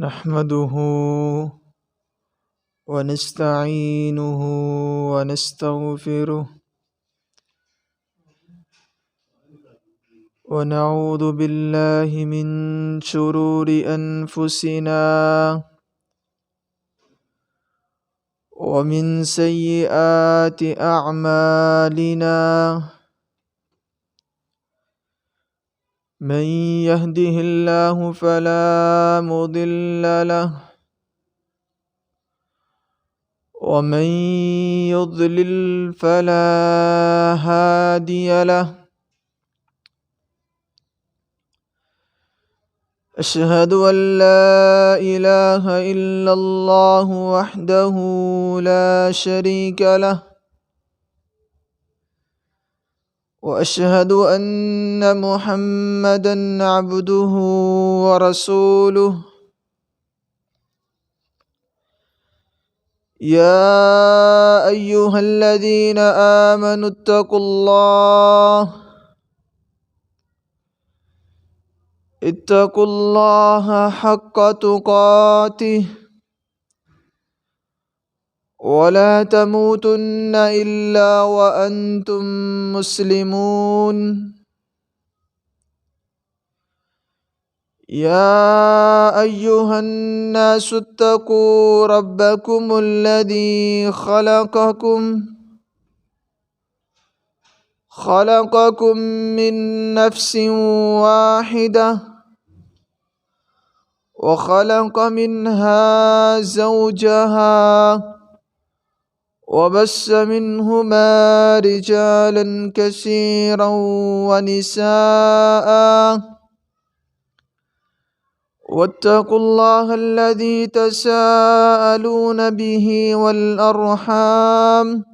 نحمده ونستعينه ونستغفره ونعوذ بالله من شرور أنفسنا ومن سيئات أعمالنا. من يهده الله فلا مضل له ومن يضلل فلا هادي له. أشهد أن لا إله إلا الله وحده لا شريك له وأشهد أن محمدا عبده ورسوله. يا أيها الذين آمنوا اتقوا الله حق تقاته ولا تموتن إلا وأنتم مسلمون. يا أيها الناس اتقوا ربكم الذي خلقكم من نفس واحدة وخلق منها زوجها وبث منهما رجالا كثيرا ونساء. واتقوا الله الذي تساءلون به والأرحام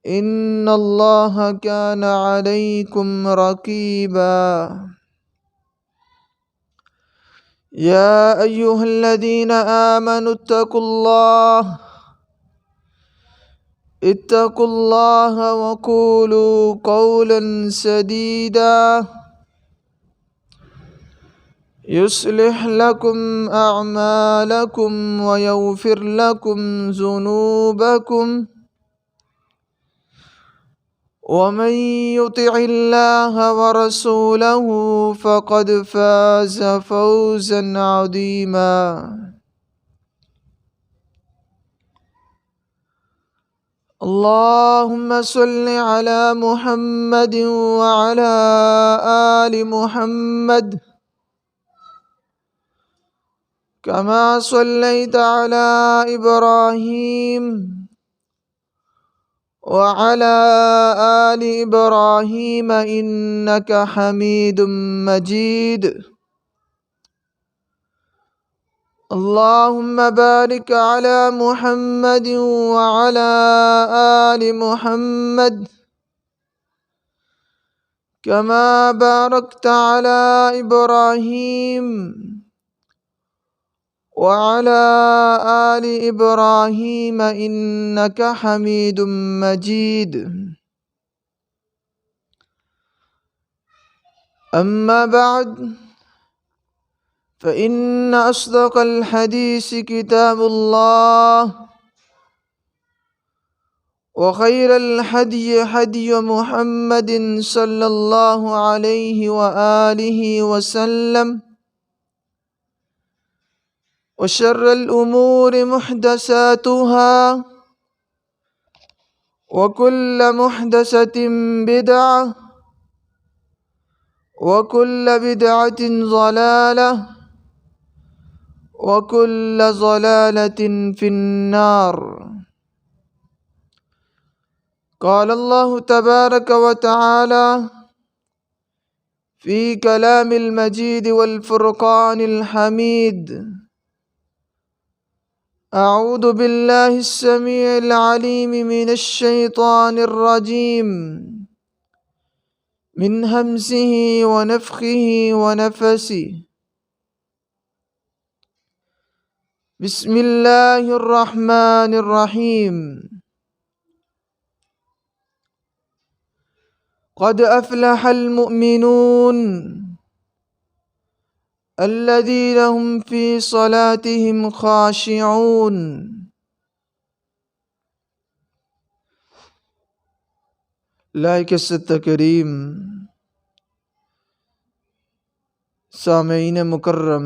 إن الله كان عليكم رقيبا. يا أيها الذين آمنوا اتقوا الله وقولوا قولا سديدا يصلح لكم أعمالكم ويغفر لكم ذنوبكم ومن يطع الله ورسوله فقد فاز فوزا عظيما. اللهم صل على محمد وعلى آل محمد كما صليت على إبراهيم وعلى آل إبراهيم إنك حميد مجيد. اللهم بارك على محمد وعلى آل محمد كما باركت على إبراهيم وعلى آل إبراهيم إنك حميد مجيد. أما بعد، فإن أصدق الحديث كتاب الله وخير الهدي هدي محمد صلى الله عليه وآله وسلم وشر الأمور محدثاتها وكل محدثة بدعة وكل بدعة ضلالة وكل ضلالة في النار. قال الله تبارك وتعالى في كلام المجيد والفرقان الحميد: أعوذ بالله السميع العليم من الشيطان الرجيم من همزه ونفخه ونفسه. بسم الله الرحمن الرحيم. قد أفلح المؤمنون الذين هم في صلاتهم خاشعون. لائق عزت کریم سامعین مکرم،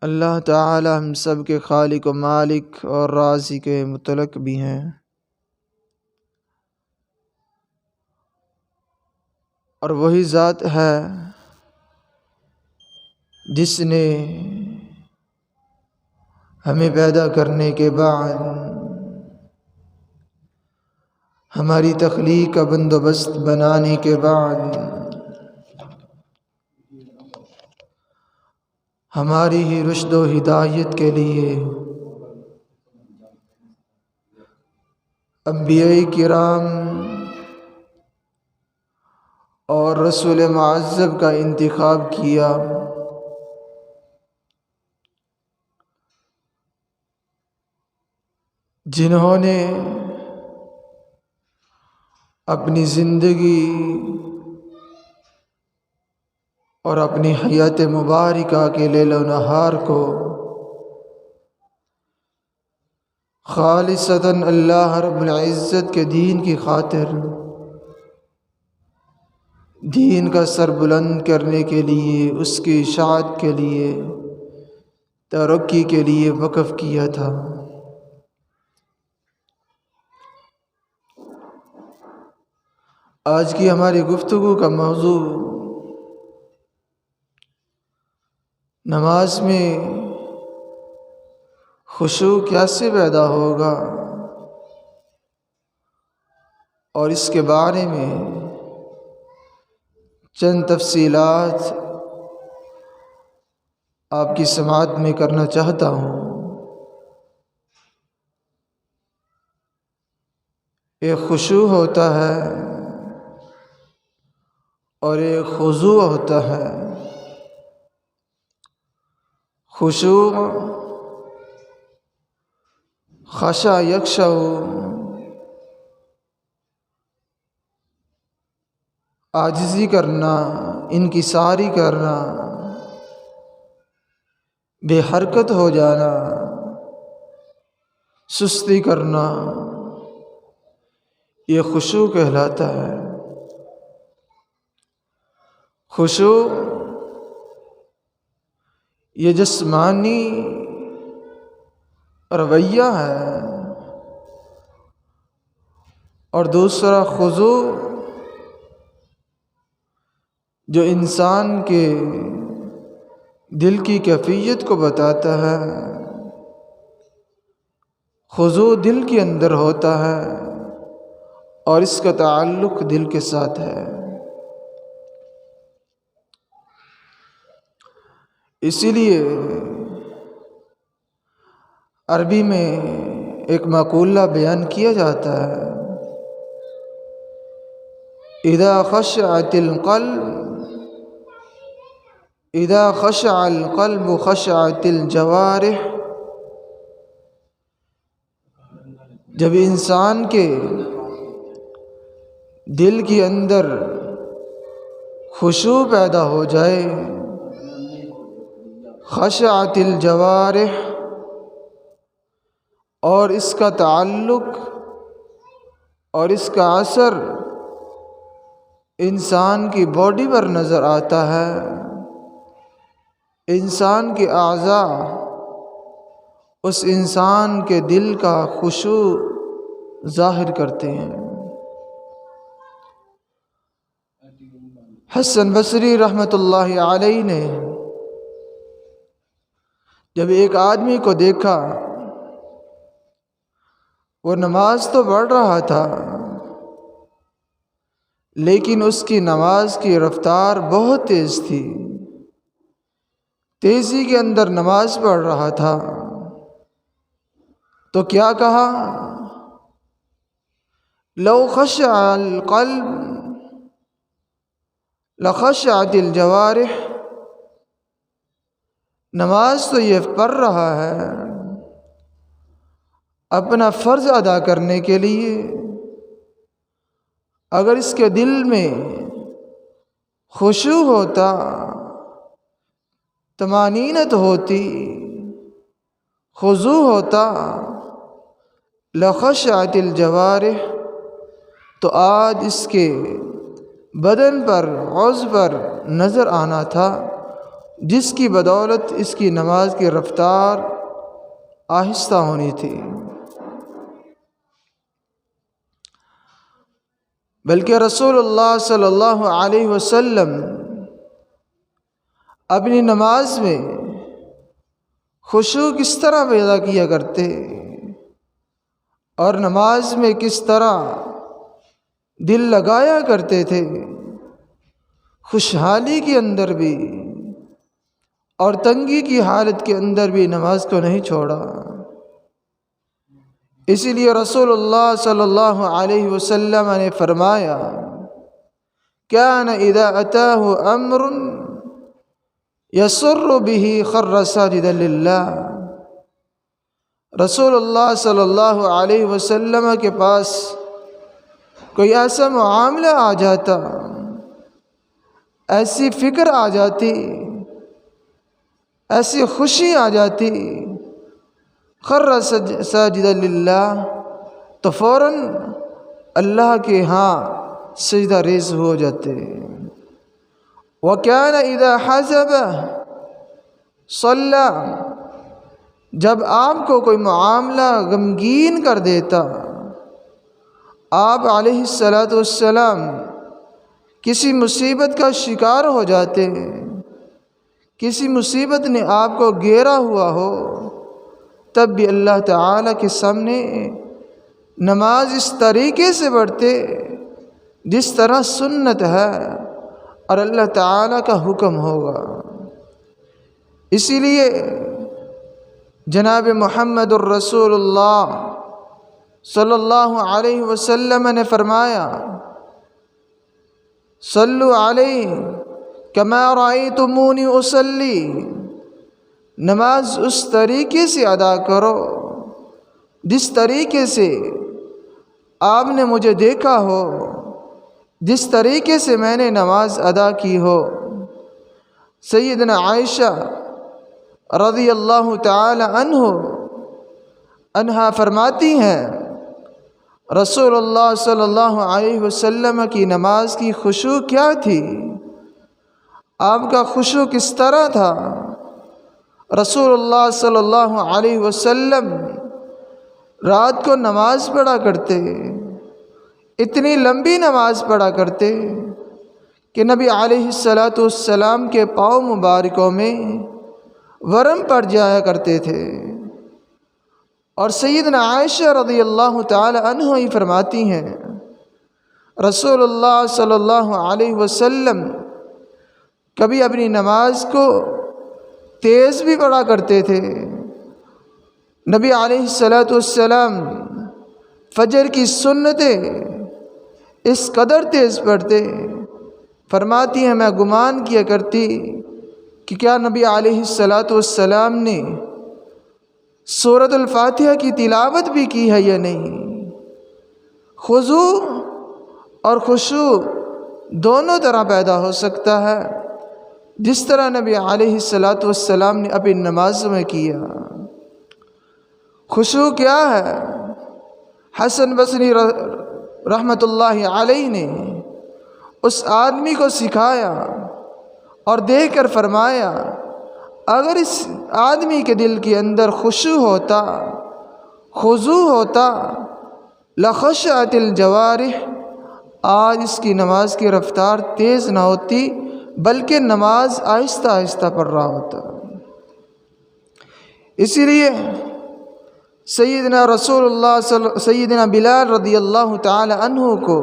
اللہ تعالی ہم سب کے خالق و مالک اور رازق مطلق بھی ہیں، اور وہی ذات ہے جس نے ہمیں پیدا کرنے کے بعد ہماری تخلیق کا بندوبست بنانے کے بعد ہماری ہی رشد و ہدایت کے لیے انبیاء کرام اور رسول معظم کا انتخاب کیا، جنہوں نے اپنی زندگی اور اپنی حیات مبارکہ کے لیل و نہار کو خالصتاً اللہ رب العزت کے دین کی خاطر، دین کا سر بلند کرنے کے لیے، اس کی اشاعت کے لیے، ترقی کے لیے وقف کیا تھا۔ آج کی ہماری گفتگو کا موضوع نماز میں خشوع کیسے پیدا ہوگا، اور اس کے بارے میں چند تفصیلات آپ کی سماعت میں کرنا چاہتا ہوں۔ ایک خشوع ہوتا ہے اور ایک خضوع ہوتا ہے۔ خشوع خشع یخشع، عاجزی کرنا، انکساری کرنا، بے حرکت ہو جانا، سستی کرنا، یہ خشوع کہلاتا ہے۔ خشوع یہ جسمانی رویہ ہے، اور دوسرا خضوع جو انسان کے دل کی کیفیت کو بتاتا ہے۔ خضوع دل کے اندر ہوتا ہے اور اس کا تعلق دل کے ساتھ ہے۔ اسی لیے عربی میں ایک مقولہ بیان کیا جاتا ہے، اذا خشع القلب خشعت الجوارح۔ جب انسان کے دل کے اندر خشوع پیدا ہو جائے، خشعت الجوارح، اور اس کا تعلق اور اس کا اثر انسان کی باڈی پر نظر آتا ہے، انسان کے اعضاء اس انسان کے دل کا خشوع ظاہر کرتے ہیں۔ حسن بصری رحمۃ اللہ علیہ نے جب ایک آدمی کو دیکھا، وہ نماز تو پڑھ رہا تھا لیکن اس کی نماز کی رفتار بہت تیز تھی، تیزی کے اندر نماز پڑھ رہا تھا، تو کیا کہا؟ لو خشع القلب لخشعت الجوارح۔ نماز تو یہ پڑھ رہا ہے اپنا فرض ادا کرنے کے لیے، اگر اس کے دل میں خشوع ہوتا، طمانینت ہوتی، خضوع ہوتا، لخشعت الجوارح، تو آج اس کے بدن پر، عضو پر نظر آنا تھا، جس کی بدولت اس کی نماز کی رفتار آہستہ ہونی تھی۔ بلکہ رسول اللہ صلی اللہ علیہ وسلم اپنی نماز میں خشوع کس طرح پیدا کیا کرتے اور نماز میں کس طرح دل لگایا کرتے تھے، خوشحالی کے اندر بھی اور تنگی کی حالت کے اندر بھی نماز کو نہیں چھوڑا۔ اسی لیے رسول اللہ صلی اللہ علیہ وسلم نے فرمایا، کان اذا اتاہ امر یسر بہ خر ساجدا للہ۔ رسول اللہ صلی اللہ علیہ وسلم کے پاس کوئی ایسا معاملہ آ جاتا، ایسی فکر آ جاتی، ایسی خوشی آ جاتی، خر ساجدا للہ، تو فوراً اللہ کے ہاں سجدہ ریز ہو جاتے۔ وَكَانَ إِذَا حَزَبَ صَلَّى، جب آپ کو کوئی معاملہ غمگین کر دیتا، آپ علیہ السلام کسی مصیبت کا شکار ہو جاتے، کسی مصیبت نے آپ کو گھیرا ہوا ہو، تب بھی اللہ تعالیٰ کے سامنے نماز اس طریقے سے پڑھتے جس طرح سنت ہے اور اللہ تعالیٰ کا حکم ہوگا۔ اسی لیے جناب محمد الرسول اللہ صلی اللہ علیہ وسلم نے فرمایا، صلو علیہ کما رأیتمونی اصلی، نماز اس طریقے سے ادا کرو جس طریقے سے آپ نے مجھے دیکھا ہو، جس طریقے سے میں نے نماز ادا کی ہو۔ سیدنا عائشہ رضی اللہ تعالی عنہا فرماتی ہیں، رسول اللہ صلی اللہ علیہ وسلم کی نماز کی خشوع کیا تھی، آپ کا خشوع کس طرح تھا۔ رسول اللہ صلی اللہ علیہ وسلم رات کو نماز پڑھا کرتے، اتنی لمبی نماز پڑھا کرتے کہ نبی علیہ السلام کے پاؤں مبارکوں میں ورم پڑ جایا کرتے تھے۔ اور سیدنا عائشہ رضی اللہ تعالی عنہ ہی فرماتی ہیں، رسول اللہ صلی اللہ علیہ وسلم کبھی اپنی نماز کو تیز بھی پڑھا کرتے تھے۔ نبی علیہ السلام فجر کی سنتیں اس قدر تیز پڑھتے، فرماتی ہیں میں گمان کیا کرتی کہ کیا نبی علیہ السلام نے سورۃ الفاتحہ کی تلاوت بھی کی ہے یا نہیں۔ خضوع اور خشوع دونوں طرح پیدا ہو سکتا ہے، جس طرح نبی علیہ السلام نے اپنی نماز میں کیا۔ خشوع کیا ہے؟ حسن بصری رحمۃ اللہ علیہ نے اس آدمی کو سکھایا اور دیکھ کر فرمایا، اگر اس آدمی کے دل کے اندر خشوع ہوتا، خضوع ہوتا، لخشعت الجوارح، آج اس کی نماز کی رفتار تیز نہ ہوتی بلکہ نماز آہستہ آہستہ پڑھ رہا ہوتا۔ اسی لیے سیدنا بلال رضی اللہ تعالی عنہ کو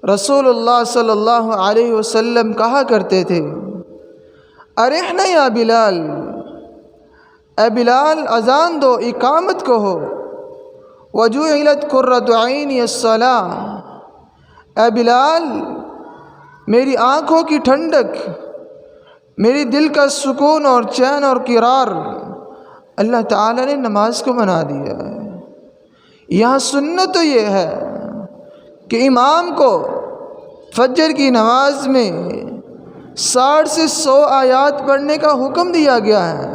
رسول اللہ صلی اللہ علیہ وسلم کہا کرتے تھے، ارحنا یا بلال، اے بلال اذان دو، اقامت کہو، وجعلت قرۃ عینی الصلاۃ، اے بلال میری آنکھوں کی ٹھنڈک، میری دل کا سکون اور چین اور قرار اللہ تعالیٰ نے نماز کو بنا دیا ہے۔ یہاں سنت تو یہ ہے کہ امام کو فجر کی نماز میں 60 سے 100 آیات پڑھنے کا حکم دیا گیا ہے،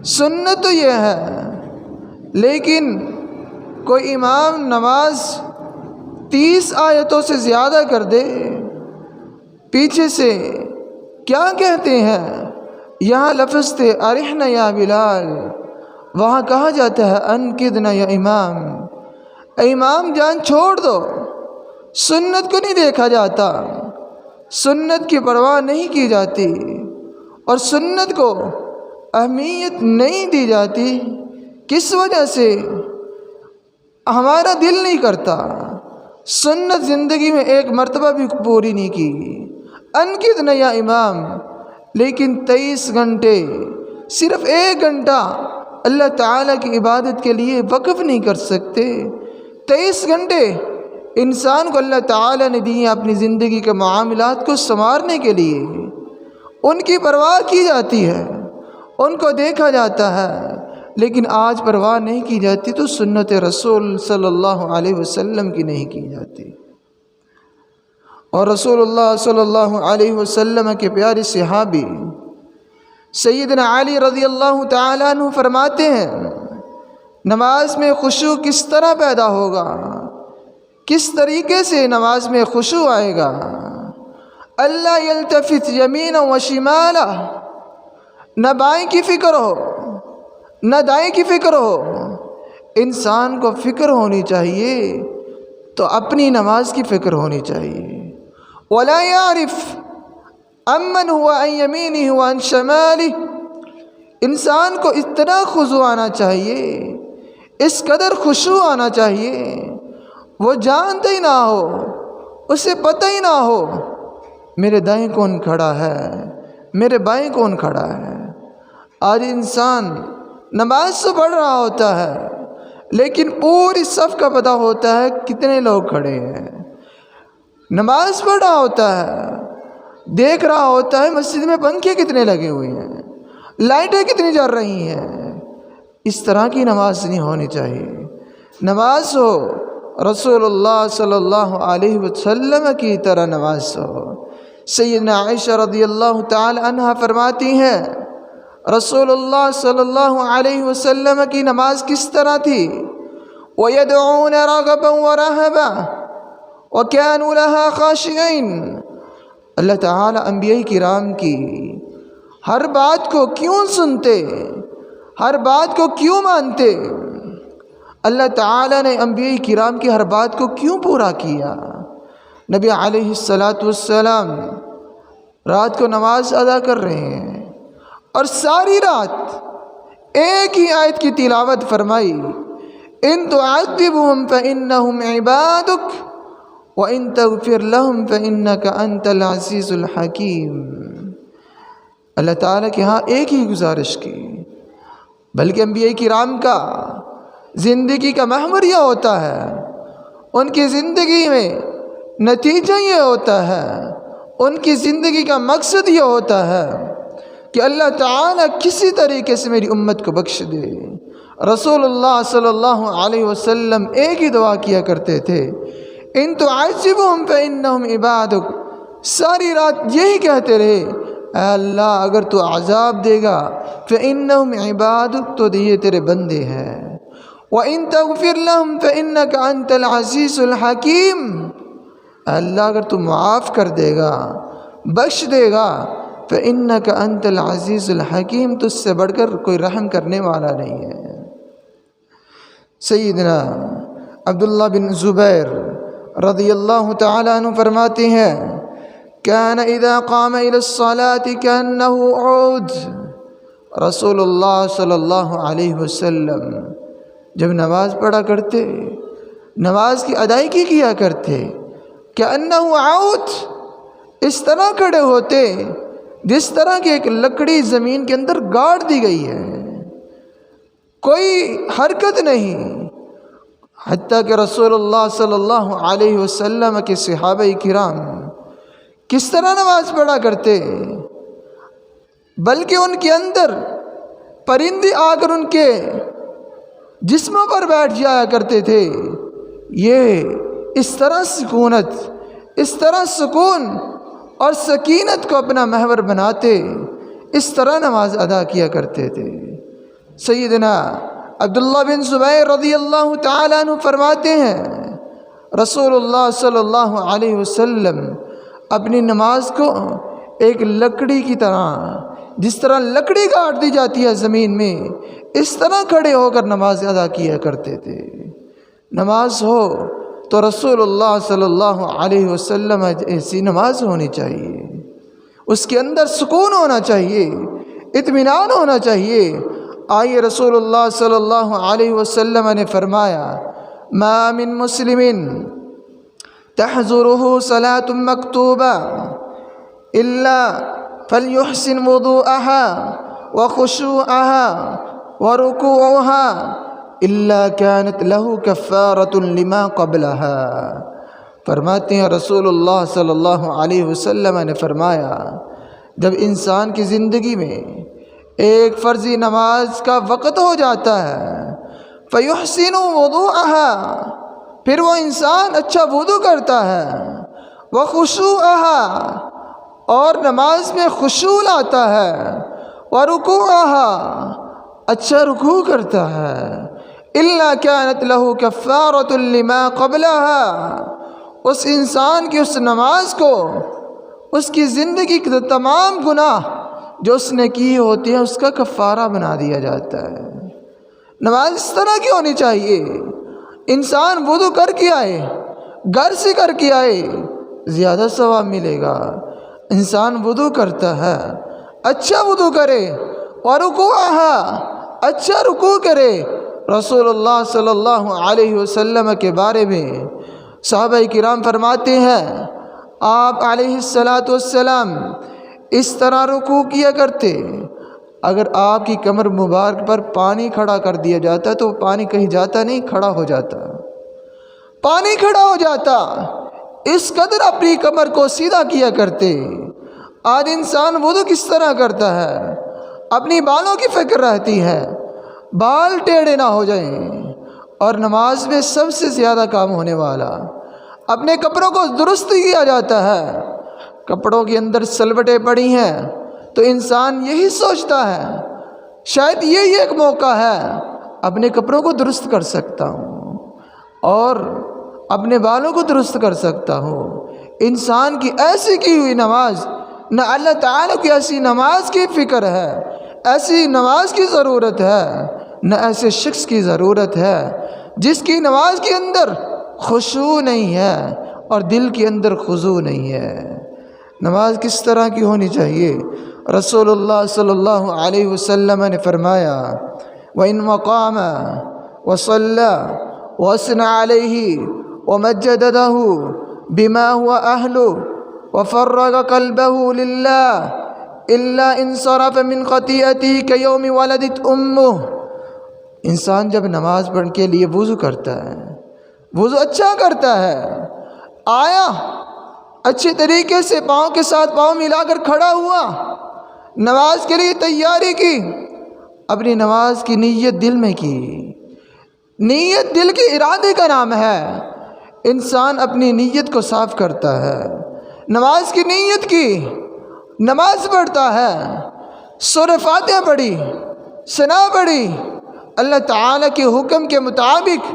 سنت تو یہ ہے، لیکن کوئی امام نماز 30 آیتوں سے زیادہ کر دے، پیچھے سے کیا کہتے ہیں؟ یہاں لفظ تھے ارحنا یا بلال، وہاں کہا جاتا ہے انقذنا یا امام، اے امام جان چھوڑ دو۔ سنت کو نہیں دیکھا جاتا، سنت کی پرواہ نہیں کی جاتی، اور سنت کو اہمیت نہیں دی جاتی۔ کس وجہ سے؟ ہمارا دل نہیں کرتا، سنت زندگی میں ایک مرتبہ بھی پوری نہیں کی۔ انقذنا یا امام، لیکن 23 گھنٹے صرف 1 گھنٹہ اللہ تعالیٰ کی عبادت کے لیے وقف نہیں کر سکتے۔ 23 گھنٹے انسان کو اللہ تعالیٰ نے دیے اپنی زندگی کے معاملات کو سنوارنے کے لیے، ان کی پرواہ کی جاتی ہے، ان کو دیکھا جاتا ہے، لیکن آج پرواہ نہیں کی جاتی تو سنت رسول صلی اللہ علیہ وسلم کی نہیں کی جاتی۔ اور رسول اللہ صلی اللہ علیہ وسلم کے پیارے صحابی سیدنا علی رضی اللہ تعالیٰ عنہ فرماتے ہیں، نماز میں خشوع کس طرح پیدا ہوگا، کس طریقے سے نماز میں خشوع آئے گا؟ اللہ یلتفت یمینا و شمالا، نہ بائیں کی فکر ہو نہ دائیں کی فکر ہو، انسان کو فکر ہونی چاہیے تو اپنی نماز کی فکر ہونی چاہیے۔ ولا يعرف امن هو عن يمينه وعن شماله، انسان کو اتنا خضوع آنا چاہیے، اس قدر خشوع آنا چاہیے، وہ جانتا ہی نہ ہو، اسے پتہ ہی نہ ہو میرے دائیں کون کھڑا ہے، میرے بائیں کون کھڑا ہے۔ آج انسان نماز تو پڑھ رہا ہوتا ہے، لیکن پوری صف کا پتہ ہوتا ہے کتنے لوگ کھڑے ہیں۔ نماز پڑھ رہا ہوتا ہے، دیکھ رہا ہوتا ہے مسجد میں پنکھے کتنے لگے ہوئے ہیں، لائٹیں کتنی جل رہی ہیں۔ اس طرح کی نماز نہیں ہونی چاہیے۔ نماز ہو رسول اللہ صلی اللہ علیہ وسلم کی طرح نماز ہو۔ سیدنا عائشہ رضی اللہ تعالی عنہ فرماتی ہیں، رسول اللہ صلی اللہ علیہ وسلم کی نماز کس طرح تھی؟ وَيَدْعُونَ رَغَبًا وَرَهَبًا وَكَانُوا لَهَا خَاشِعِينَ۔ اللہ تعالیٰ انبیاء کرام کی ہر بات کو کیوں سنتے، ہر بات کو کیوں مانتے؟ اللہ تعالیٰ نے انبیاء کرام کی ہر بات کو کیوں پورا کیا؟ نبی علیہ السلام رات کو نماز ادا کر رہے ہیں اور ساری رات ایک ہی آیت کی تلاوت فرمائی، ان تعذبهم فانہم عبادک وان تغفر لهم فانک انت العزیز الحکیم۔ اللہ تعالیٰ کے ہاں ایک ہی گزارش کی، بلکہ انبیاء کرام کا زندگی کا محور یہ ہوتا ہے، ان کی زندگی میں نتیجہ یہ ہوتا ہے، ان کی زندگی کا مقصد یہ ہوتا ہے کہ اللہ تعالیٰ کسی طریقے سے میری امت کو بخش دے۔ رسول اللہ صلی اللہ علیہ وسلم ایک ہی دعا کیا کرتے تھے، ان تعذبهم فانہم عبادک، ساری رات یہی کہتے رہے، اے اللہ اگر تو عذاب دے گا فانہم عبادک، تو یہ تیرے بندے ہیں، وَإِن تَغْفِرْ لَهُمْ فَإِنَّكَ أَنْتَ الْعَزِيزُ الْحَكِيمُ، اللہ اگر تو معاف کر دے گا، بخش دے گا، فَإِنَّكَ أَنْتَ الْعَزِيزُ الْحَكِيمُ، تجھ سے بڑھ کر کوئی رحم کرنے والا نہیں ہے۔ سیدنا عبداللہ بن زبیر رضی اللہ تعالیٰ عنہ فرماتے ہیں، كَانَ إِذَا قَامَ إِلَى الصَّلَاةِ كَأَنَّهُ عُودٌ، رسول اللہ صلی اللہ علیہ وسلم جب نماز پڑھا کرتے، نماز کی ادائیگی کیا کرتے، كَأَنَّهُ عُودٌ، اس طرح کھڑے ہوتے جس طرح کی ایک لکڑی زمین کے اندر گاڑ دی گئی ہے، کوئی حرکت نہیں۔ حتیٰ کہ رسول اللہ صلی اللہ علیہ وسلم کے صحابہ کرام کس طرح نماز پڑھا کرتے، بلکہ ان کے اندر پرندے آ کر ان کے جسموں پر بیٹھ جایا کرتے تھے۔ یہ اس طرح سکونت، اس طرح سکون اور سکینت کو اپنا محور بناتے اس طرح نماز ادا کیا کرتے تھے۔ سیدنا عبداللہ بن زبیر رضی اللہ تعالیٰ عنہ فرماتے ہیں رسول اللہ صلی اللہ علیہ وسلم اپنی نماز کو ایک لکڑی کی طرح، جس طرح لکڑی کاٹ دی جاتی ہے زمین میں، اس طرح کھڑے ہو کر نماز ادا کیا کرتے تھے۔ نماز ہو تو رسول اللہ صلی اللہ علیہ وسلم ایسی نماز ہونی چاہیے، اس کے اندر سکون ہونا چاہیے، اطمینان ہونا چاہیے۔ آئیے رسول اللہ صلی اللہ علیہ وسلم نے فرمایا ما من مسلم تحضره صلاة مکتوبہ الا فلیحسن وضوءها وخشوعها ورکوعها الا كانت له کفارة لما قبلها۔ فرماتے ہیں رسول اللہ صلی اللہ علیہ وسلم نے فرمایا جب انسان کی زندگی میں ایک فرضی نماز کا وقت ہو جاتا ہے فیحسن وضوءها، پھر وہ انسان اچھا وضو کرتا ہے، وخشوعها، اور نماز میں خشوع لاتا ہے، ورکوعها، اچھا رکوع کرتا ہے، الا كانت له کفارۃ لما قبلها، اس انسان کی اس نماز کو اس کی زندگی کے تمام گناہ جو اس نے کی ہوتے ہیں اس کا کفارہ بنا دیا جاتا ہے۔ نماز اس طرح کی ہونی چاہیے، انسان وضو کر کے آئے، گھر سے کر کے آئے، زیادہ ثواب ملے گا۔ انسان وضو کرتا ہے، اچھا وضو کرے، اور رکوعها، اچھا رکوع کرے۔ رسول اللہ صلی اللہ علیہ وسلم کے بارے میں صحابہ کرام فرماتے ہیں آپ علیہ السلام اس طرح رکوع کیا کرتے، اگر آپ کی کمر مبارک پر پانی کھڑا کر دیا جاتا تو پانی کہیں جاتا نہیں، کھڑا ہو جاتا، پانی کھڑا ہو جاتا، اس قدر اپنی کمر کو سیدھا کیا کرتے۔ آج انسان وضو کس طرح کرتا ہے، اپنی بالوں کی فکر رہتی ہے، بال ٹیڑھے نہ ہو جائیں، اور نماز میں سب سے زیادہ کام ہونے والا اپنے کپڑوں کو درست کیا جاتا ہے۔ کپڑوں کے اندر سلوٹیں پڑی ہیں تو انسان یہی سوچتا ہے شاید یہی ایک موقع ہے اپنے کپڑوں کو درست کر سکتا ہوں اور اپنے بالوں کو درست کر سکتا ہوں۔ انسان کی ایسی کی ہوئی نماز، نہ اللہ تعالیٰ کی ایسی نماز کی فکر ہے، ایسی نماز کی ضرورت ہے، نہ ایسے شخص کی ضرورت ہے جس کی نماز کے اندر خشوع نہیں ہے اور دل کے اندر خضوع نہیں ہے۔ نماز کس طرح کی ہونی چاہیے؟ رسول اللہ صلی اللہ علیہ وسلم نے فرمایا وَإِن وَقَامَ وَصَلَّى وَأَثْنَى عَلَيْهِ وَمَجَّدَهُ بِمَا هُوَ أَهْلُهُ وَفَرَّغَ قَلْبَهُ لِلَّهِ إِلَّا انصَرَفَ مِنْ خَطِيئَتِهِ كَيَوْمِ وَلَدَتْهُ أُمُّهُ۔ انسان جب نماز پڑھنے کے لیے وضو کرتا ہے، وضو اچھا کرتا ہے، آیا اچھے طریقے سے پاؤں کے ساتھ پاؤں ملا کر کھڑا ہوا، نماز کے لیے تیاری کی، اپنی نماز کی نیت دل میں کی۔ نیت دل کے ارادے کا نام ہے۔ انسان اپنی نیت کو صاف کرتا ہے، نماز کی نیت کی، نماز پڑھتا ہے، سورہ فاتحہ پڑھی، ثنا پڑھی، اللہ تعالیٰ کے حکم کے مطابق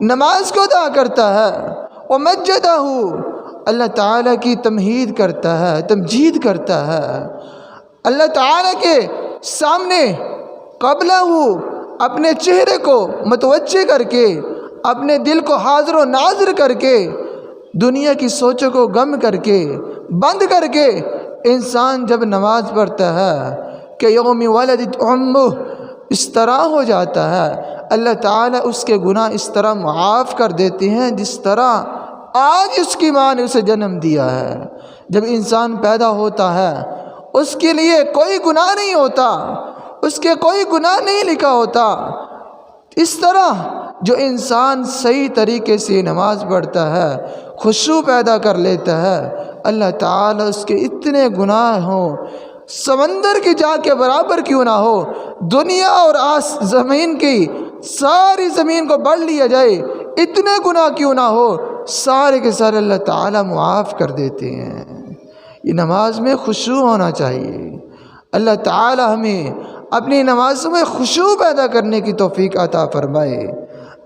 نماز کو ادا کرتا ہے، ومجدہ، اللہ تعالیٰ کی تمہید کرتا ہے، تمجید کرتا ہے، اللہ تعالیٰ کے سامنے قبلہ اپنے چہرے کو متوجہ کر کے، اپنے دل کو حاضر و ناظر کر کے، دنیا کی سوچوں کو گم کر کے، بند کر کے انسان جب نماز پڑھتا ہے کہ یوم ولدت امہ، اس طرح ہو جاتا ہے اللہ تعالیٰ اس کے گناہ اس طرح معاف کر دیتے ہیں جس طرح آج اس کی ماں نے اسے جنم دیا ہے۔ جب انسان پیدا ہوتا ہے اس کے لیے کوئی گناہ نہیں ہوتا، اس کے کوئی گناہ نہیں لکھا ہوتا۔ اس طرح جو انسان صحیح طریقے سے نماز پڑھتا ہے، خشوع پیدا کر لیتا ہے، اللہ تعالیٰ اس کے اتنے گناہ ہوں، سمندر کی جا کے برابر کیوں نہ ہو، دنیا اور زمین کی ساری زمین کو بڑھ لیا جائے، اتنے گناہ کیوں نہ ہو، سارے کے سارے اللہ تعالیٰ معاف کر دیتے ہیں۔ یہ نماز میں خشوع ہونا چاہیے۔ اللہ تعالی ہمیں اپنی نمازوں میں خشوع پیدا کرنے کی توفیق عطا فرمائے۔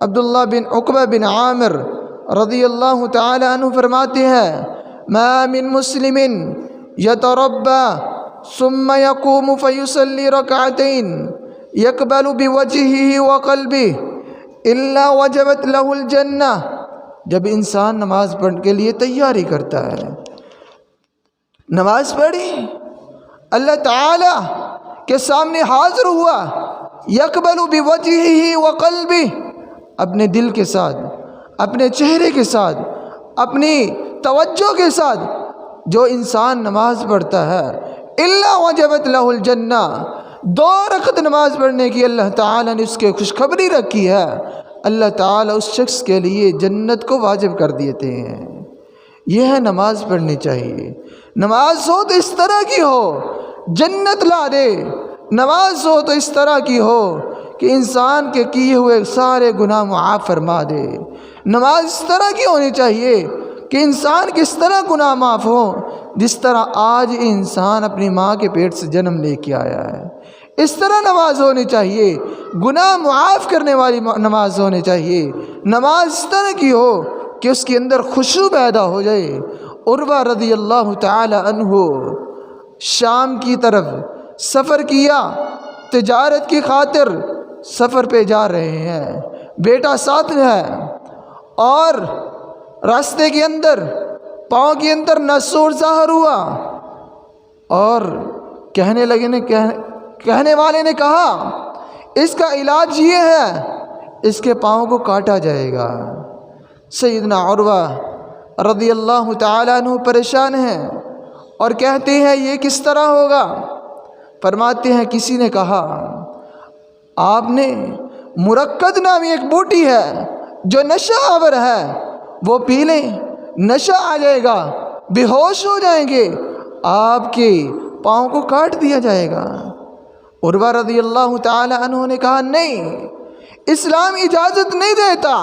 عبداللہ بن عقبہ بن عامر رضی اللہ تعالی عنہ فرماتے ہیں ما من مسلم یتربى ثم يقوم فيصلي ركعتين يقبل بوجهه وقلبه الا وجبت له الجنہ۔ جب انسان نماز پڑھنے کے لیے تیاری کرتا ہے، نماز پڑھی، اللہ تعالی کے سامنے حاضر ہوا، یقبل بوجہہ وقلبہ، اپنے دل کے ساتھ، اپنے چہرے کے ساتھ، اپنی توجہ کے ساتھ جو انسان نماز پڑھتا ہے، الا وجبت لہ الجنہ، 2 رکعت نماز پڑھنے کی اللہ تعالی نے اس کے خوشخبری رکھی ہے، اللہ تعالی اس شخص کے لیے جنت کو واجب کر دیتے ہیں۔ یہ ہے نماز پڑھنی چاہیے۔ نماز ہو تو اس طرح کی ہو جنت لا دے، نماز ہو تو اس طرح کی ہو کہ انسان کے کیے ہوئے سارے گناہ معاف فرما دے۔ نماز اس طرح کی ہونی چاہیے کہ انسان کس طرح گناہ معاف ہو، جس طرح آج انسان اپنی ماں کے پیٹ سے جنم لے کے آیا ہے، اس طرح نماز ہونی چاہیے، گناہ معاف کرنے والی نماز ہونی چاہیے۔ نماز اس طرح کی ہو کہ اس کے اندر خشوع پیدا ہو جائے۔ عروہ رضی اللہ تعالی عنہ شام کی طرف سفر کیا، تجارت کی خاطر سفر پہ جا رہے ہیں، بیٹا ساتھ ہے، اور راستے کے اندر پاؤں کے اندر نسور ظاہر ہوا، اور کہنے والے نے کہا اس کا علاج یہ ہے، اس کے پاؤں کو کاٹا جائے گا۔ سیدنا عروہ رضی اللہ تعالیٰ عنہ پریشان ہیں اور کہتے ہیں یہ کس طرح ہوگا؟ فرماتے ہیں کسی نے کہا آپ نے مرکد نامی ایک بوٹی ہے جو نشہ آور ہے، وہ پی لیں، نشہ آ جائے گا، بے ہوش ہو جائیں گے، آپ کے پاؤں کو کاٹ دیا جائے گا۔ عروہ رضی اللہ تعالی عنہ نے کہا نہیں، اسلام اجازت نہیں دیتا،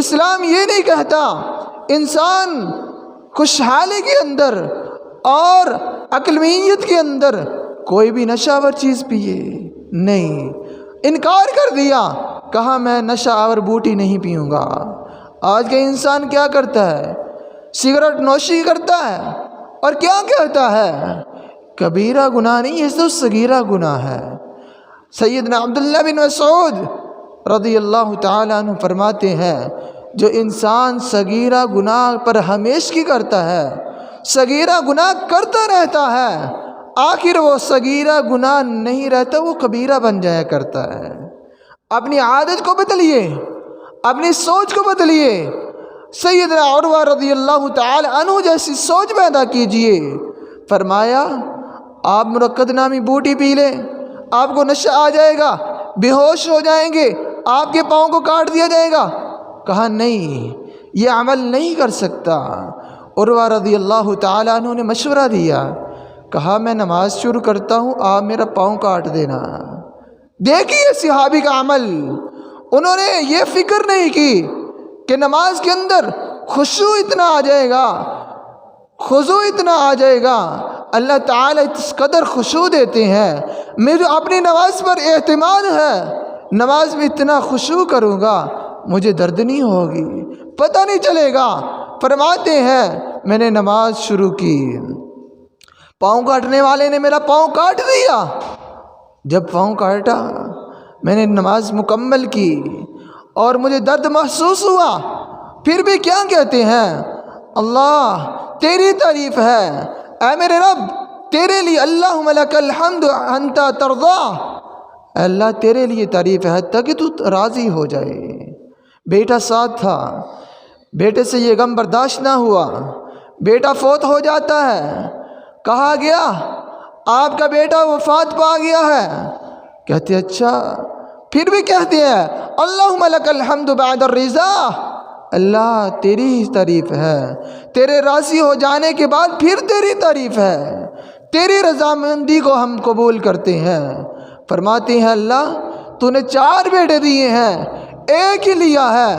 اسلام یہ نہیں کہتا انسان خوشحالی کے اندر اور عقلانیت کے اندر کوئی بھی نشہ آور چیز پیے، نہیں، انکار کر دیا، کہا میں نشہ آور بوٹی نہیں پیوں گا۔ آج کا انسان کیا کرتا ہے؟ سگریٹ نوشی کرتا ہے اور کیا کہتا ہے کبیرہ گناہ نہیں ہے، تو صغیرہ گناہ ہے۔ سیدنا عبداللہ بن مسعود رضی اللہ تعالیٰ عنہ فرماتے ہیں جو انسان صغیرہ گناہ پر ہمیشگی کرتا ہے، صغیرہ گناہ کرتا رہتا ہے، آخر وہ صغیرہ گناہ نہیں رہتا، وہ کبیرہ بن جایا کرتا ہے۔ اپنی عادت کو بدلیے، اپنی سوچ کو بدلیے، سیدنا عروہ رضی اللہ تعالی عنہ جیسی سوچ پیدا کیجئے۔ فرمایا آپ مرکد نامی بوٹی پی لیں، آپ کو نشہ آ جائے گا، بے ہوش ہو جائیں گے، آپ کے پاؤں کو کاٹ دیا جائے گا۔ کہا نہیں، یہ عمل نہیں کر سکتا۔ عروہ رضی اللہ تعالی عنہ نے مشورہ دیا، کہا میں نماز شروع کرتا ہوں، آپ میرا پاؤں کاٹ دینا۔ دیکھیے صحابی کا عمل، انہوں نے یہ فکر نہیں کی کہ نماز کے اندر خشوع اتنا آ جائے گا، خضوع اتنا آ جائے گا، اللہ تعالیٰ اس قدر خشوع دیتے ہیں۔ مجھے اپنی نماز پر اعتماد ہے، نماز میں اتنا خشوع کروں گا مجھے درد نہیں ہوگی، پتہ نہیں چلے گا۔ فرماتے ہیں میں نے نماز شروع کی، پاؤں کاٹنے والے نے میرا پاؤں کاٹ دیا، جب پاؤں کاٹا میں نے نماز مکمل کی اور مجھے درد محسوس ہوا، پھر بھی کیا کہتے ہیں اللہ تیری تعریف ہے، اے میرے رب تیرے لیے اللہم لک الحمد انت ترضا، اللہ تیرے لیے تعریف ہے حتیٰ کہ تو راضی ہو جائے۔ بیٹا ساتھ تھا، بیٹے سے یہ غم برداشت نہ ہوا، بیٹا فوت ہو جاتا ہے، کہا گیا آپ کا بیٹا وفات پا گیا ہے، کہتے اچھا، پھر بھی کہتے ہیں اللہم لک الحمد بعد الرضا، اللہ تیری ہی تعریف ہے، تیرے راضی ہو جانے کے بعد پھر تیری تعریف ہے، تیری رضامندی کو ہم قبول کرتے ہیں۔ فرماتے ہیں اللہ تو نے 4 بیٹے دیے ہیں، ایک ہی لیا ہے،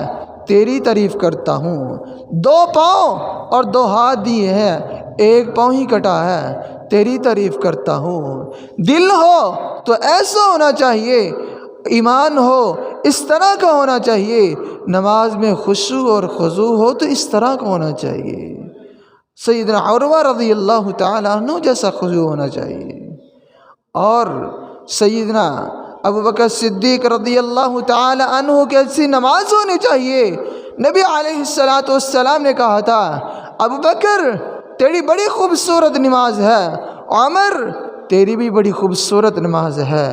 تیری تعریف کرتا ہوں۔ 2 پاؤں اور 2 ہاتھ دیے ہیں، 1 پاؤں ہی کٹا ہے، تیری تعریف کرتا ہوں۔ دل ہو تو ایسا ہونا چاہیے، ایمان ہو اس طرح کا ہونا چاہیے، نماز میں خشوع اور خضوع ہو تو اس طرح کا ہونا چاہیے، سیدنا عروہ رضی اللہ تعالیٰ عنہ جیسا خضوع ہونا چاہیے، اور سیدنا ابوبکر صدیق رضی اللہ تعالی عنہ کیسی نماز ہونی چاہیے۔ نبی علیہ السلام نے کہا تھا ابوبکر تیری بڑی خوبصورت نماز ہے، عمر تیری بھی بڑی خوبصورت نماز ہے۔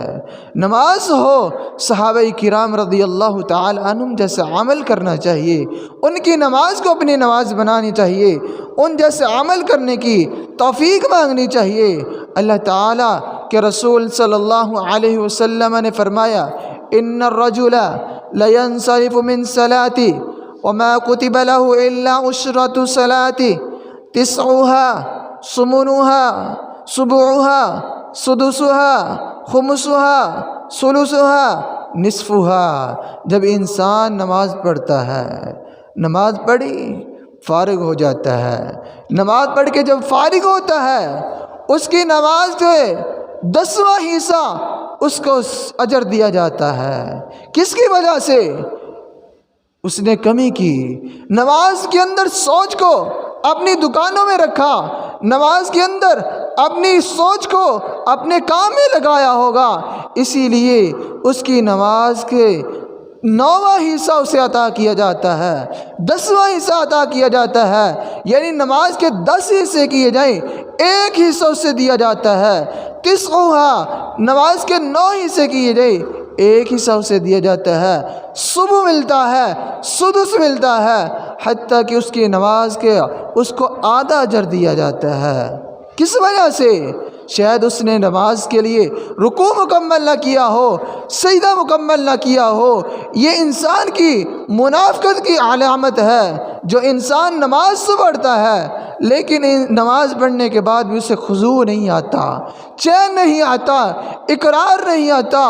نماز ہو صحابہ کرام رضی اللہ تعالی عنہم جیسے عمل کرنا چاہیے، ان کی نماز کو اپنی نماز بنانی چاہیے، ان جیسے عمل کرنے کی توفیق مانگنی چاہیے۔ اللہ تعالیٰ کے رسول صلی اللہ علیہ وسلم نے فرمایا ان الرجل لینصرف من صلاتی وما كتب له الا عشرة صلاتی تسعها ثمنها سبعها سدسها خمسها ثلثها نصفها۔ جب انسان نماز پڑھتا ہے، نماز پڑھی فارغ ہو جاتا ہے، نماز پڑھ کے جب فارغ ہوتا ہے اس کی نماز جو 10واں حصہ اس کو اجر دیا جاتا ہے۔ کس کی وجہ سے؟ اس نے کمی کی، نماز کے اندر سوچ کو اپنی دکانوں میں رکھا، نماز کے اندر اپنی سوچ کو اپنے کام میں لگایا ہوگا، اسی لیے اس کی نماز کے 9واں حصہ اسے عطا کیا جاتا ہے، 10واں حصہ عطا کیا جاتا ہے، یعنی نماز کے 10 حصے کیے جائیں، 1 حصہ اسے دیا جاتا ہے۔ تسعها نماز کے 9 حصے کیے جائیں، 1 حصہ اسے دیا جاتا ہے۔ صبح ملتا ہے، سدس ملتا ہے، حتیٰ کہ اس کی نماز کے اس کو آدھا اجر دیا جاتا ہے۔ کس وجہ سے؟ شاید اس نے نماز کے لیے رکوع مکمل نہ کیا ہو، سجدہ مکمل نہ کیا ہو۔ یہ انسان کی منافقت کی علامت ہے، جو انسان نماز تو پڑھتا ہے لیکن نماز پڑھنے کے بعد بھی اسے خضوع نہیں آتا، چین نہیں آتا، اقرار نہیں آتا،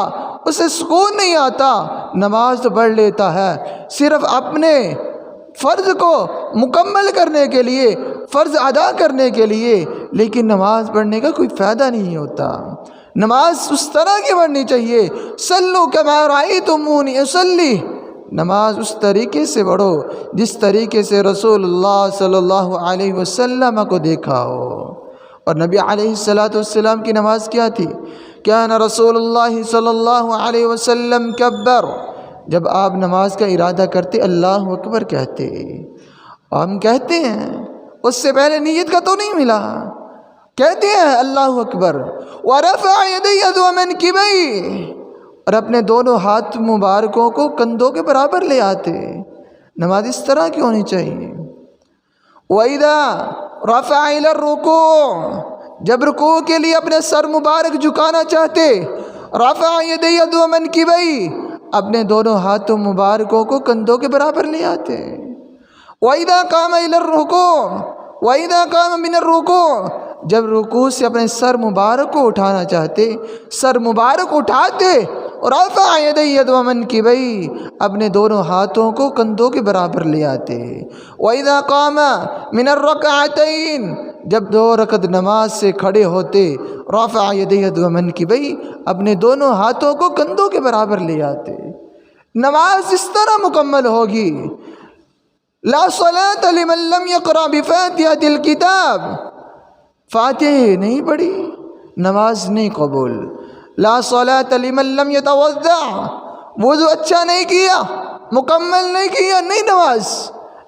اسے سکون نہیں آتا۔ نماز تو پڑھ لیتا ہے صرف اپنے فرض کو مکمل کرنے کے لیے، فرض ادا کرنے کے لیے، لیکن نماز پڑھنے کا کوئی فائدہ نہیں ہوتا۔ نماز اس طرح کی پڑھنی چاہیے، صلو کما رأیتمونی اصلی، نماز اس طریقے سے پڑھو جس طریقے سے رسول اللہ صلی اللہ علیہ وسلم کو دیکھا ہو۔ اور نبی علیہ السلام کی نماز کیا تھی؟ کان رسول اللہ صلی اللہ علیہ وسلم کبر، جب آپ نماز کا ارادہ کرتے اللہ اکبر کہتے، ہم کہتے ہیں اس سے پہلے نیت کا تو نہیں ملا، کہتے ہیں اللہ اکبر، ورفع یدیہ ذو منکبیہ، اور اپنے دونوں ہاتھ مبارکوں کو کندھوں کے برابر لے آتے۔ نماز اس طرح کی ہونی چاہیے۔ وَإِذَا رَفَعَ إِلَى الرُّكُوعِ، جب رکوع کے لیے اپنے سر مبارک جھکانا چاہتے، رفع یدیہ ذو منکبیہ، اپنے دونوں ہاتھوں مبارکوں کو کندھوں کے برابر لے آتے۔ وَإِذَا قَامَ إِلَى الرُّكُوعِ وَإِذَا قَامَ مِنَ الرُّكُوعِ، جب رکوع سے اپنے سر مبارک کو اٹھانا چاہتے، سر مبارک اٹھاتے، رفع یدیہ ذو منکبیہ، اپنے دونوں ہاتھوں کو کندھوں کے برابر لے آتے۔ وَإِذَا قَامَ مِنَ الرَّكْعَتَيْنِ، جب 2 رکعت نماز سے کھڑے ہوتے، رفع یدیہ ذو منکبیہ، اپنے دونوں ہاتھوں کو کندھوں کے برابر لے آتے۔ نماز اس طرح مکمل ہوگی۔ لا صلاۃ لمن لم یقرأ بفاتحۃ الکتاب، فاتحہ نہیں پڑھی نماز نہیں قبول۔ لا صلاۃ لمن لم یتوضأ، وضو اچھا نہیں کیا، مکمل نہیں کیا، نہیں نماز۔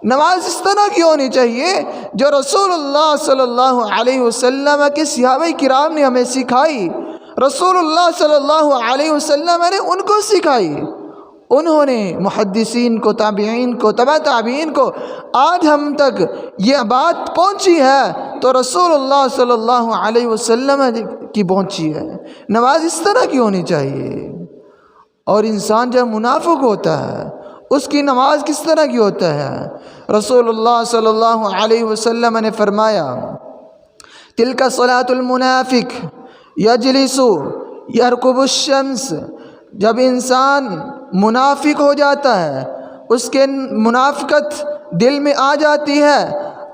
نماز اس طرح کی ہونی چاہیے جو رسول اللہ صلی اللہ علیہ وسلم کے صحابہ کرام نے ہمیں سکھائی، رسول اللہ صلی اللہ علیہ وسلم نے ان کو سکھائی، انہوں نے محدثین کو، تابعین کو، تبع تابعین کو، آج ہم تک یہ بات پہنچی ہے تو رسول اللہ صلی اللہ علیہ وسلم کی پہنچی ہے۔ نماز اس طرح کی ہونی چاہیے۔ اور انسان جب منافق ہوتا ہے اس کی نماز کس طرح کی ہوتا ہے؟ رسول اللہ صلی اللہ علیہ وسلم نے فرمایا تلک صلاۃ المنافق یجلس یرقب الشمس، جب انسان منافق ہو جاتا ہے اس کے منافقت دل میں آ جاتی ہے۔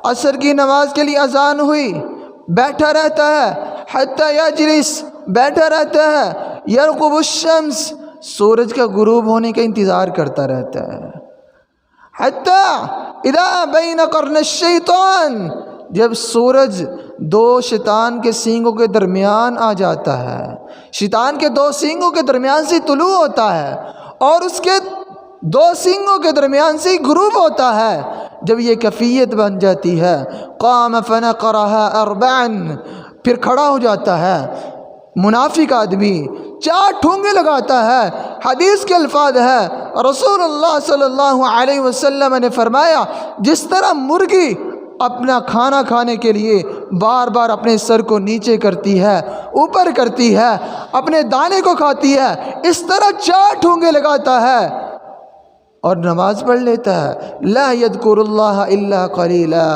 عصر کی نماز کے لیے اذان ہوئی، بیٹھا رہتا ہے، حتی یجلس، بیٹھا رہتا ہے، یرقب الشمس، سورج کا غروب ہونے کا انتظار کرتا رہتا ہے، حتی اذا بین قرن الشیطان، جب سورج دو شیطان کے سینگوں کے درمیان آ جاتا ہے، شیطان کے دو سینگوں کے درمیان سے طلوع ہوتا ہے اور اس کے دو سینگوں کے درمیان سے غروب ہوتا ہے، جب یہ کیفیت بن جاتی ہے، قام فنقرها اربعا، پھر کھڑا ہو جاتا ہے منافق آدمی، 4 ٹھونگے لگاتا ہے۔ حدیث کے الفاظ ہے، رسول اللہ صلی اللہ علیہ وسلم نے فرمایا، جس طرح مرغی اپنا کھانا کھانے کے لیے بار بار اپنے سر کو نیچے کرتی ہے، اوپر کرتی ہے، اپنے دانے کو کھاتی ہے، اس طرح 4 ٹھونگے لگاتا ہے اور نماز پڑھ لیتا ہے۔ لا یذکر اللہ الا قلیلا،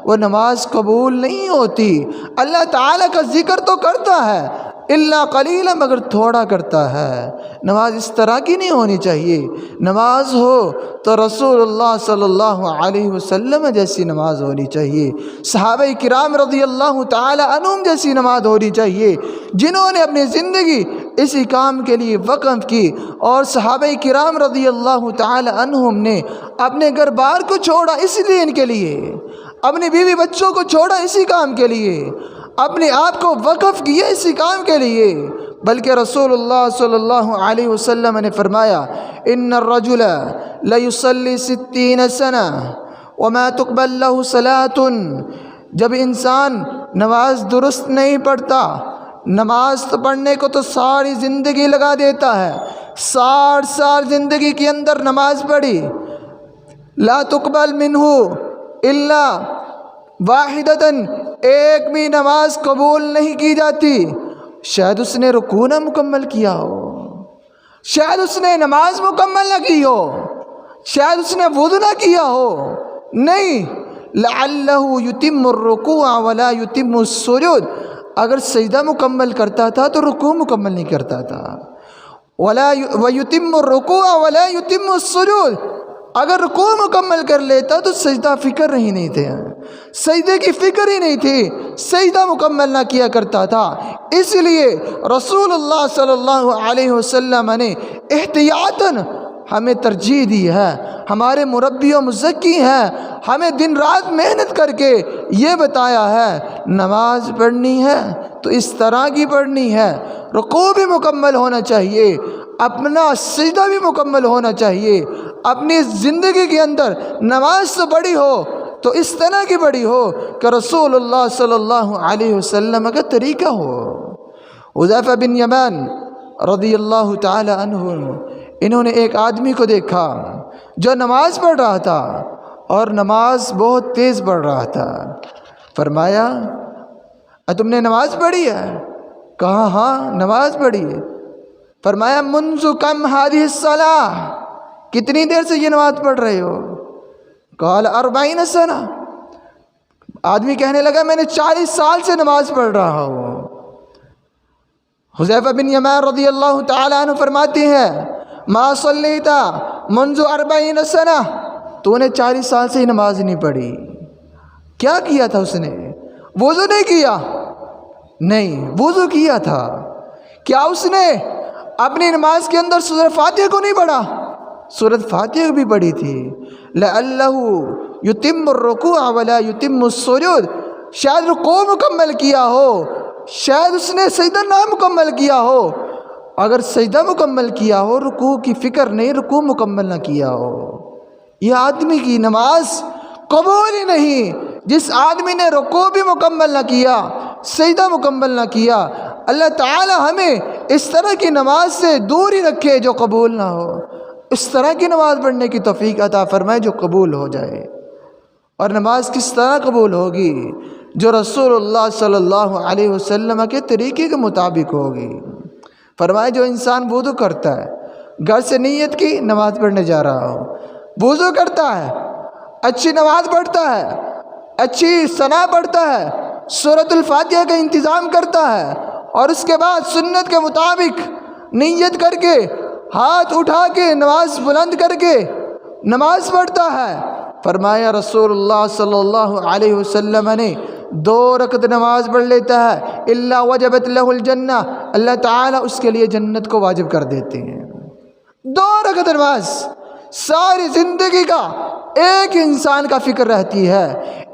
وہ نماز قبول نہیں ہوتی، اللہ تعالیٰ کا ذکر تو کرتا ہے، الا قلیلا، مگر تھوڑا کرتا ہے۔ نماز اس طرح کی نہیں ہونی چاہیے، نماز ہو تو رسول اللہ صلی اللہ علیہ وسلم جیسی نماز ہونی چاہیے، صحابہ کرام رضی اللہ تعالی عنہم جیسی نماز ہونی چاہیے، جنہوں نے اپنی زندگی اسی کام کے لیے وقف کی، اور صحابہ کرام رضی اللہ تعالی عنہم نے اپنے گھر بار کو چھوڑا اس لیے، ان کے لیے اپنی بیوی بچوں کو چھوڑا اسی کام کے لیے، اپنے آپ کو وقف کیا اسی کام کے لیے۔ بلکہ رسول اللہ صلی اللہ علیہ وسلم نے فرمایا، ان الرجل لیصلی 60 سنہ وما تقبل له صلاۃ، جب انسان نماز درست نہیں پڑھتا، نماز تو پڑھنے کو تو ساری زندگی لگا دیتا ہے، 60 سال زندگی کے اندر نماز پڑھی، لا تقبل منہ الا واحدۃ، ایک بھی نماز قبول نہیں کی جاتی، شاید اس نے رکوع نہ مکمل کیا ہو، شاید اس نے نماز مکمل نہ کی ہو، شاید اس نے وضو نہ کیا ہو، نہیں، لعلہ یتم الرکوع ولا یتم السجود، اگر سجدہ مکمل کرتا تھا تو رکوع مکمل نہیں کرتا تھا، ویتم الرکوع ولا یتم السجود، اگر رکوع مکمل کر لیتا تو سجدہ فکر ہی نہیں تھے، سجدے کی فکر ہی نہیں تھی، سجدہ مکمل نہ کیا کرتا تھا۔ اس لیے رسول اللہ صلی اللہ علیہ وسلم نے احتیاطاً ہمیں ترجیح دی ہے، ہمارے مربی و مزکی ہیں، ہمیں دن رات محنت کر کے یہ بتایا ہے، نماز پڑھنی ہے تو اس طرح کی پڑھنی ہے، رکوع بھی مکمل ہونا چاہیے، اپنا سجدہ بھی مکمل ہونا چاہیے، اپنی زندگی کے اندر نماز تو بڑی ہو تو اس طرح کی بڑی ہو کہ رسول اللہ صلی اللہ علیہ وسلم کا طریقہ ہو۔ حذیفہ بن یمان رضی اللہ تعالی عنہ، انہوں نے ایک آدمی کو دیکھا جو نماز پڑھ رہا تھا اور نماز بہت تیز پڑھ رہا تھا، فرمایا، تم نے نماز پڑھی ہے؟ کہا ہاں نماز پڑھی ہے۔ فرمایا، منذ کم هذه الصلاۃ، کتنی دیر سے یہ نماز پڑھ رہے ہو؟ قال 40 سنہ، آدمی کہنے لگا میں نے 40 سال سے نماز پڑھ رہا ہوں۔ حذیفہ بن یمان رضی اللہ تعالی عنہ فرماتے ہیں، ما صلیت منذ 40 سنہ، تو نے 40 سال سے ہی نماز نہیں پڑھی۔ کیا کیا تھا اس نے؟ وضو نہیں کیا؟ نہیں، وضو کیا تھا۔ کیا اس نے اپنی نماز کے اندر سورۃ فاتحہ کو نہیں پڑھا؟ سورۃ فاتحہ بھی پڑھی تھی، لعلہ یتم الرکوع ولا یتم السجود، شاید رکوع مکمل کیا ہو، شاید اس نے سجدہ نہ مکمل کیا ہو، اگر سجدہ مکمل کیا ہو، رکوع کی فکر نہیں، رکوع مکمل نہ کیا ہو، یہ آدمی کی نماز قبول ہی نہیں۔ جس آدمی نے رکوع بھی مکمل نہ کیا، سجدہ مکمل نہ کیا، اللہ تعالی ہمیں اس طرح کی نماز سے دور ہی رکھے جو قبول نہ ہو، اس طرح کی نماز پڑھنے کی توفیق عطا فرمائے جو قبول ہو جائے۔ اور نماز کس طرح قبول ہوگی؟ جو رسول اللہ صلی اللہ علیہ وسلم کے طریقے کے مطابق ہوگی۔ فرمائے، جو انسان وضو کرتا ہے، گھر سے نیت کی نماز پڑھنے جا رہا ہو، وضو کرتا ہے، اچھی نماز پڑھتا ہے، اچھی ثنا پڑھتا ہے، سورۃ الفاتحہ کا انتظام کرتا ہے، اور اس کے بعد سنت کے مطابق نیت کر کے، ہاتھ اٹھا کے، نماز بلند کر کے نماز پڑھتا ہے؟ فرمایا رسول اللہ صلی اللہ علیہ وسلم نے 2 رکعت نماز پڑھ لیتا ہے الا وجبت لہ الجنہ، اللہ تعالیٰ اس کے لیے جنت کو واجب کر دیتے ہیں۔ 2 رکعت نماز، ساری زندگی کا ایک ہی انسان کا فکر رہتی ہے،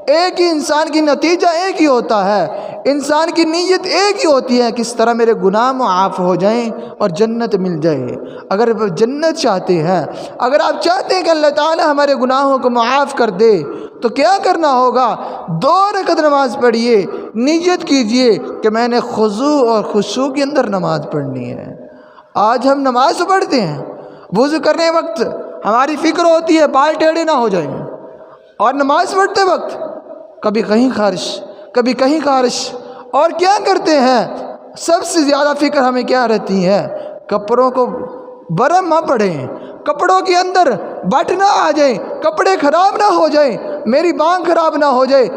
ایک ہی انسان کی نتیجہ ایک ہی ہوتا ہے، انسان کی نیت ایک ہی ہوتی ہے، کس طرح میرے گناہ معاف ہو جائیں اور جنت مل جائے۔ اگر وہ جنت چاہتے ہیں، اگر آپ چاہتے ہیں کہ اللہ تعالیٰ ہمارے گناہوں کو معاف کر دے، تو کیا کرنا ہوگا؟ 2 رکعت نماز پڑھیے، نیت کیجئے کہ میں نے خضوع اور خشوع کے اندر نماز پڑھنی ہے۔ آج ہم نماز پڑھتے ہیں، وضو کرنے وقت ہماری فکر ہوتی ہے بال ٹیڑھے نہ ہو جائیں، اور نماز پڑھتے وقت کبھی کہیں خارش، کبھی کہیں خارش، اور کیا کرتے ہیں؟ سب سے زیادہ فکر ہمیں کیا رہتی ہے؟ کپڑوں کو برم نہ پڑیں، کپڑوں کے اندر بٹ نہ آ جائیں، کپڑے خراب نہ ہو جائیں، میری بانگ خراب نہ ہو جائے،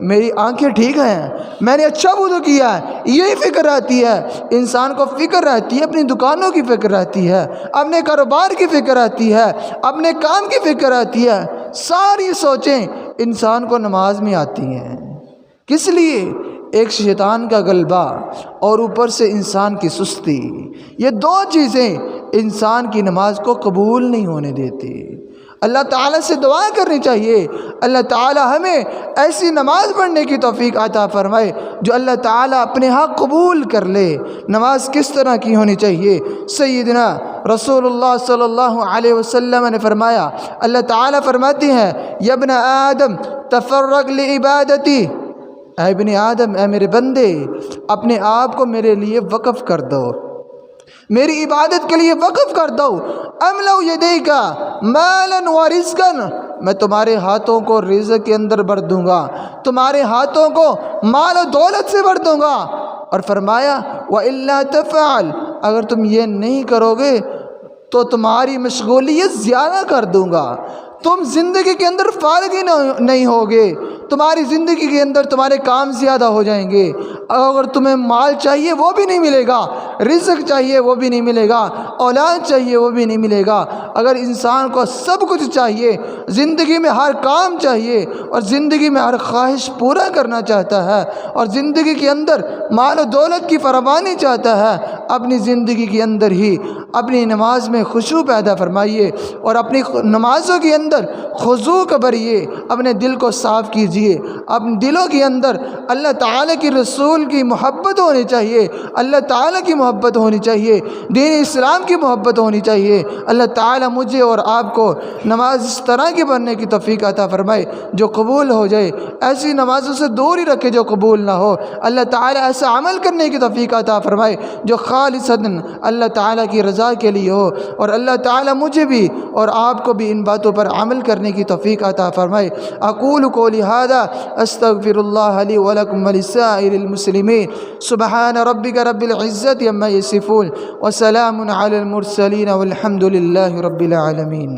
میری آنکھیں ٹھیک ہیں، میں نے اچھا وضو کیا ہے، یہی فکر رہتی ہے۔ انسان کو فکر رہتی ہے، اپنی دکانوں کی فکر رہتی ہے، اپنے کاروبار کی فکر رہتی ہے، اپنے کام کی فکر رہتی ہے، ساری سوچیں انسان کو نماز میں آتی ہیں۔ کس لیے؟ ایک شیطان کا غلبہ اور اوپر سے انسان کی سستی، یہ 2 چیزیں انسان کی نماز کو قبول نہیں ہونے دیتی۔ اللہ تعالیٰ سے دعا کرنی چاہیے، اللہ تعالیٰ ہمیں ایسی نماز پڑھنے کی توفیق عطا فرمائے جو اللہ تعالیٰ اپنے ہاں قبول کر لے۔ نماز کس طرح کی ہونی چاہیے؟ سیدنا رسول اللہ صلی اللہ علیہ وسلم نے فرمایا، اللہ تعالیٰ فرماتے ہیں یا ابن آدم تفرغ لعبادتی، اے ابن آدم، اے میرے بندے، اپنے آپ کو میرے لیے وقف کر دو، میری عبادت کے لیے وقف کر دو۔ املؤ یدیک مالا ورزقا، میں تمہارے ہاتھوں کو رزق کے اندر بھر دوں گا، تمہارے ہاتھوں کو مال و دولت سے بھر دوں گا۔ اور فرمایا وَإِلَّا تَفْعَلْ، اگر تم یہ نہیں کرو گے تو تمہاری مشغولیت زیادہ کر دوں گا، تم زندگی کے اندر فارغ ہی نہیں ہوگے، تمہاری زندگی کے اندر تمہارے کام زیادہ ہو جائیں گے، اگر تمہیں مال چاہیے وہ بھی نہیں ملے گا، رزق چاہیے وہ بھی نہیں ملے گا، اولاد چاہیے وہ بھی نہیں ملے گا۔ اگر انسان کو سب کچھ چاہیے، زندگی میں ہر کام چاہیے، اور زندگی میں ہر خواہش پورا کرنا چاہتا ہے، اور زندگی کے اندر مال و دولت کی فراوانی چاہتا ہے، اپنی زندگی کے اندر ہی اپنی نماز میں خشوع پیدا فرمائیے، اور اپنی نمازوں کے اندر خضوع کا بھریے، اپنے دل کو صاف کیجیے، اپنے دلوں کے اندر اللہ تعالیٰ کی رسول کی محبت ہونی چاہیے، اللہ تعالیٰ کی محبت ہونی چاہیے، دین اسلام کی محبت ہونی چاہیے۔ اللہ تعالیٰ مجھے اور آپ کو نماز اس طرح کی پڑھنے کی توفیق عطا فرمائے جو قبول ہو جائے، ایسی نمازوں سے دور ہی رکھے جو قبول نہ ہو۔ اللہ تعالیٰ ایسا عمل کرنے کی توفیق عطا فرمائے جو خالصاً اللہ تعالیٰ کی رضا کے لیے ہو، اور اللہ تعالیٰ مجھے بھی اور آپ کو بھی ان باتوں پر عمل کرنے کی توفیق عطا فرمائے۔ اقول قولی ھذا استغفر اللہ لی ولکم ولسائر المسلمین، سبحان ربک رب العزت عما یصفون، وسلام علی المرسلین والحمد للہ رب العالمین۔